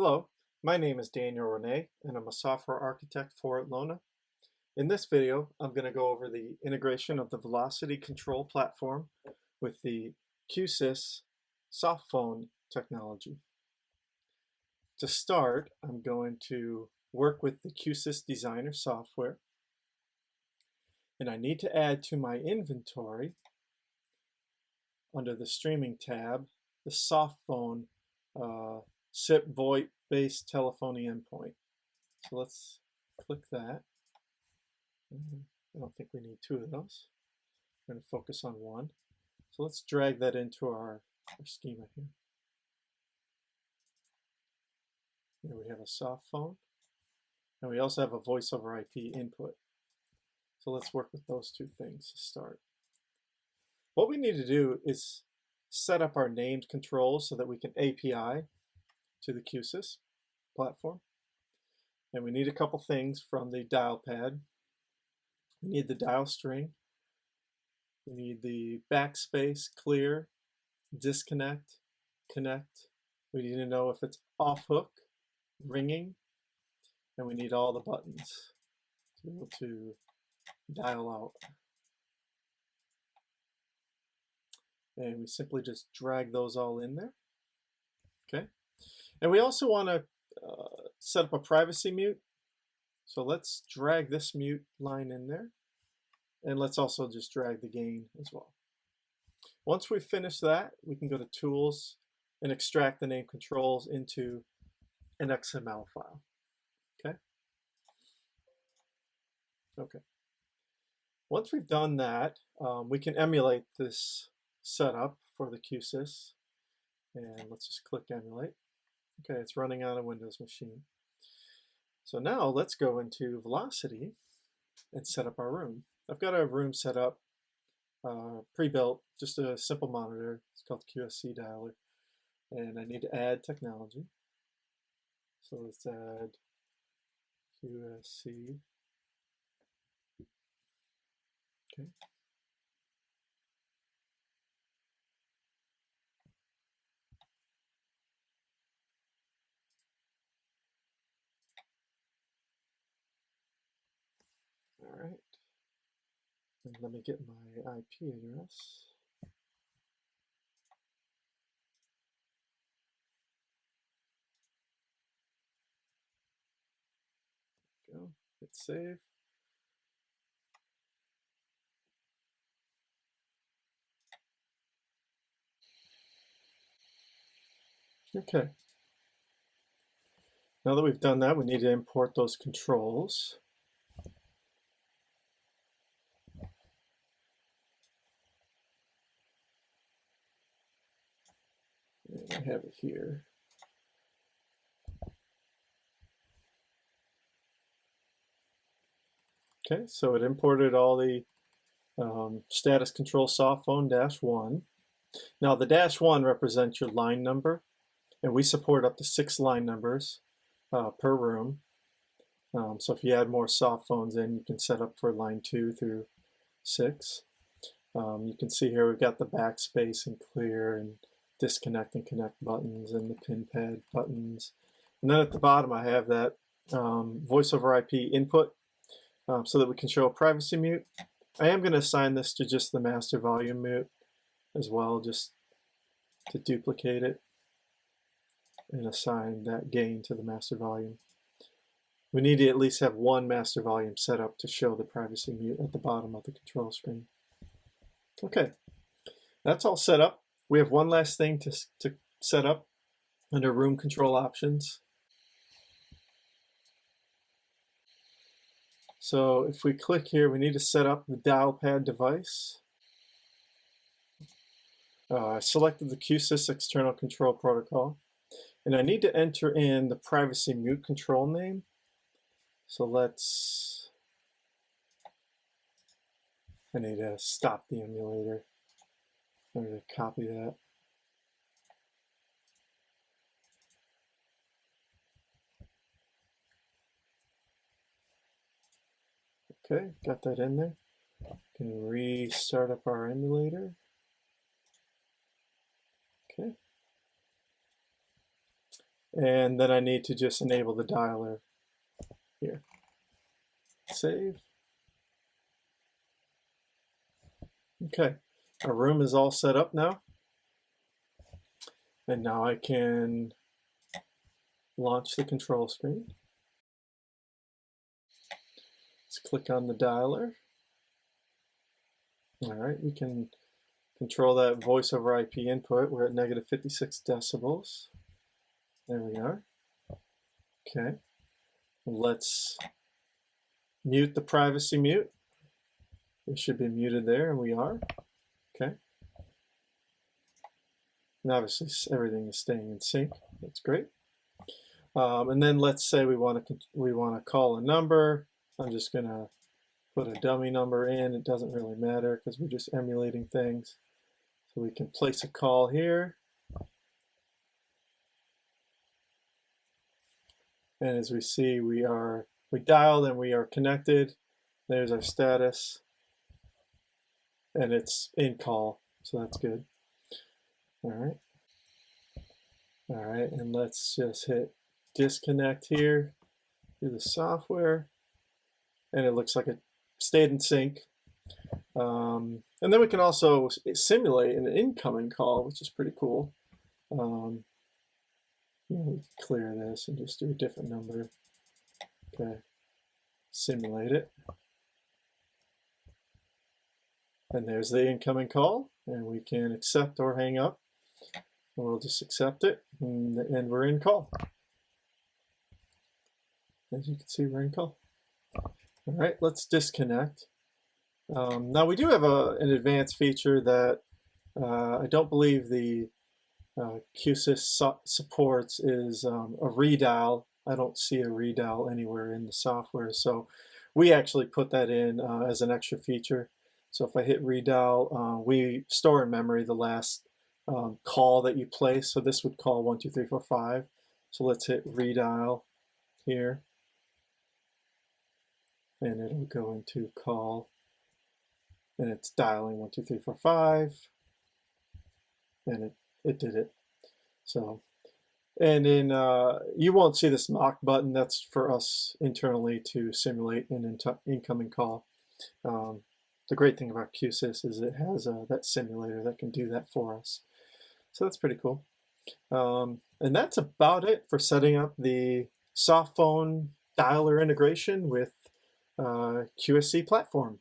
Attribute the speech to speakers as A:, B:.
A: Hello, my name is Daniel Renee and I'm a software architect for Lona. In this video, I'm going to go over the integration of the velocity control platform with the SYS soft phone technology. To start, I'm going to work with the SYS Designer software, and I need to add to my inventory under the streaming tab the soft phone SIP VOIP based telephony endpoint. So let's click that. I don't think we need two of those. We're going to focus on one. So let's drag that into our schema here. Here we have a soft phone, and we also have a voice over IP input. So let's work with those two things to start. What we need to do is set up our named controls so that we can API to the SYS platform. And we need a couple things from the dial pad. We need the dial string. We need the backspace, clear, disconnect, connect. We need to know if it's off hook, ringing, and we need all the buttons to be able to dial out. And we simply just drag those all in there. Okay. And we also want to set up a privacy mute. So let's drag this mute line in there. And let's also just drag the gain as well. Once we finish that, we can go to Tools and extract the name controls into an XML file. Okay. Okay. Once we've done that, we can emulate this setup for the SYS. And let's just click Emulate. Okay, it's running on a Windows machine. So now let's go into Velocity and set up our room. I've got a room set up, pre-built, just a simple monitor. It's called QSC dialer. And I need to add technology. So let's add QSC. Okay. All right. And let me get my IP address. Go. Hit save. Okay. Now that we've done that, we need to import those controls. And I have it here. Okay, so it imported all the status control soft phone -1. Now the -1 represents your line number, and we support up to 6 line numbers per room. So if you add more soft phones in, you can set up for line 2 through 6. You can see here we've got the backspace and clear and disconnect and connect buttons and the pin pad buttons. And then at the bottom I have that voice over IP input so that we can show a privacy mute. I am going to assign this to just the master volume mute as well, just to duplicate it and assign that gain to the master volume. We need to at least have one master volume set up to show the privacy mute at the bottom of the control screen. Okay, that's all set up. We have one last thing to set up under room control options. So if we click here, we need to set up the dial pad device. I selected the SYS external control protocol, and I need to enter in the privacy mute control name. So I need to stop the emulator. I'm going to copy that. Okay, got that in there. Can restart up our emulator. Okay. and then I need to just enable the dialer here. Save. Okay, our room is all set up now. And now I can launch the control screen. Let's click on the dialer. All right, we can control that voice over IP input. We're at negative 56 decibels. There we are. Okay, let's mute the privacy mute. We should be muted there, and we are. Okay. And obviously everything is staying in sync. That's great. And then let's say we want to call a number. I'm just going to put a dummy number in. It doesn't really matter because we're just emulating things. So we can place a call here. And as we see, we dialed and we are connected. There's our status. And it's in call, so that's good. All right. All right, and let's just hit disconnect here through the software. And it looks like it stayed in sync. And then we can also simulate an incoming call, which is pretty cool. Clear this and just do a different number. Okay, simulate it. And there's the incoming call, and we can accept or hang up. And we'll just accept it, and we're in call. As you can see, we're in call. All right, let's disconnect. Now we do have an advanced feature that I don't believe the SYS supports is a redial. I don't see a redial anywhere in the software, so we actually put that in as an extra feature. So if I hit redial, we store in memory the last call that you place. So this would call 1, 2, 3, 4, 5. So let's hit redial here, and it'll go into call, and it's dialing 1, 2, 3, 4, 5, and it did it. So, and in you won't see this mock button. That's for us internally to simulate an incoming call. The great thing about QSYS is it has that simulator that can do that for us. So that's pretty cool. And that's about it for setting up the soft phone dialer integration with QSC platform.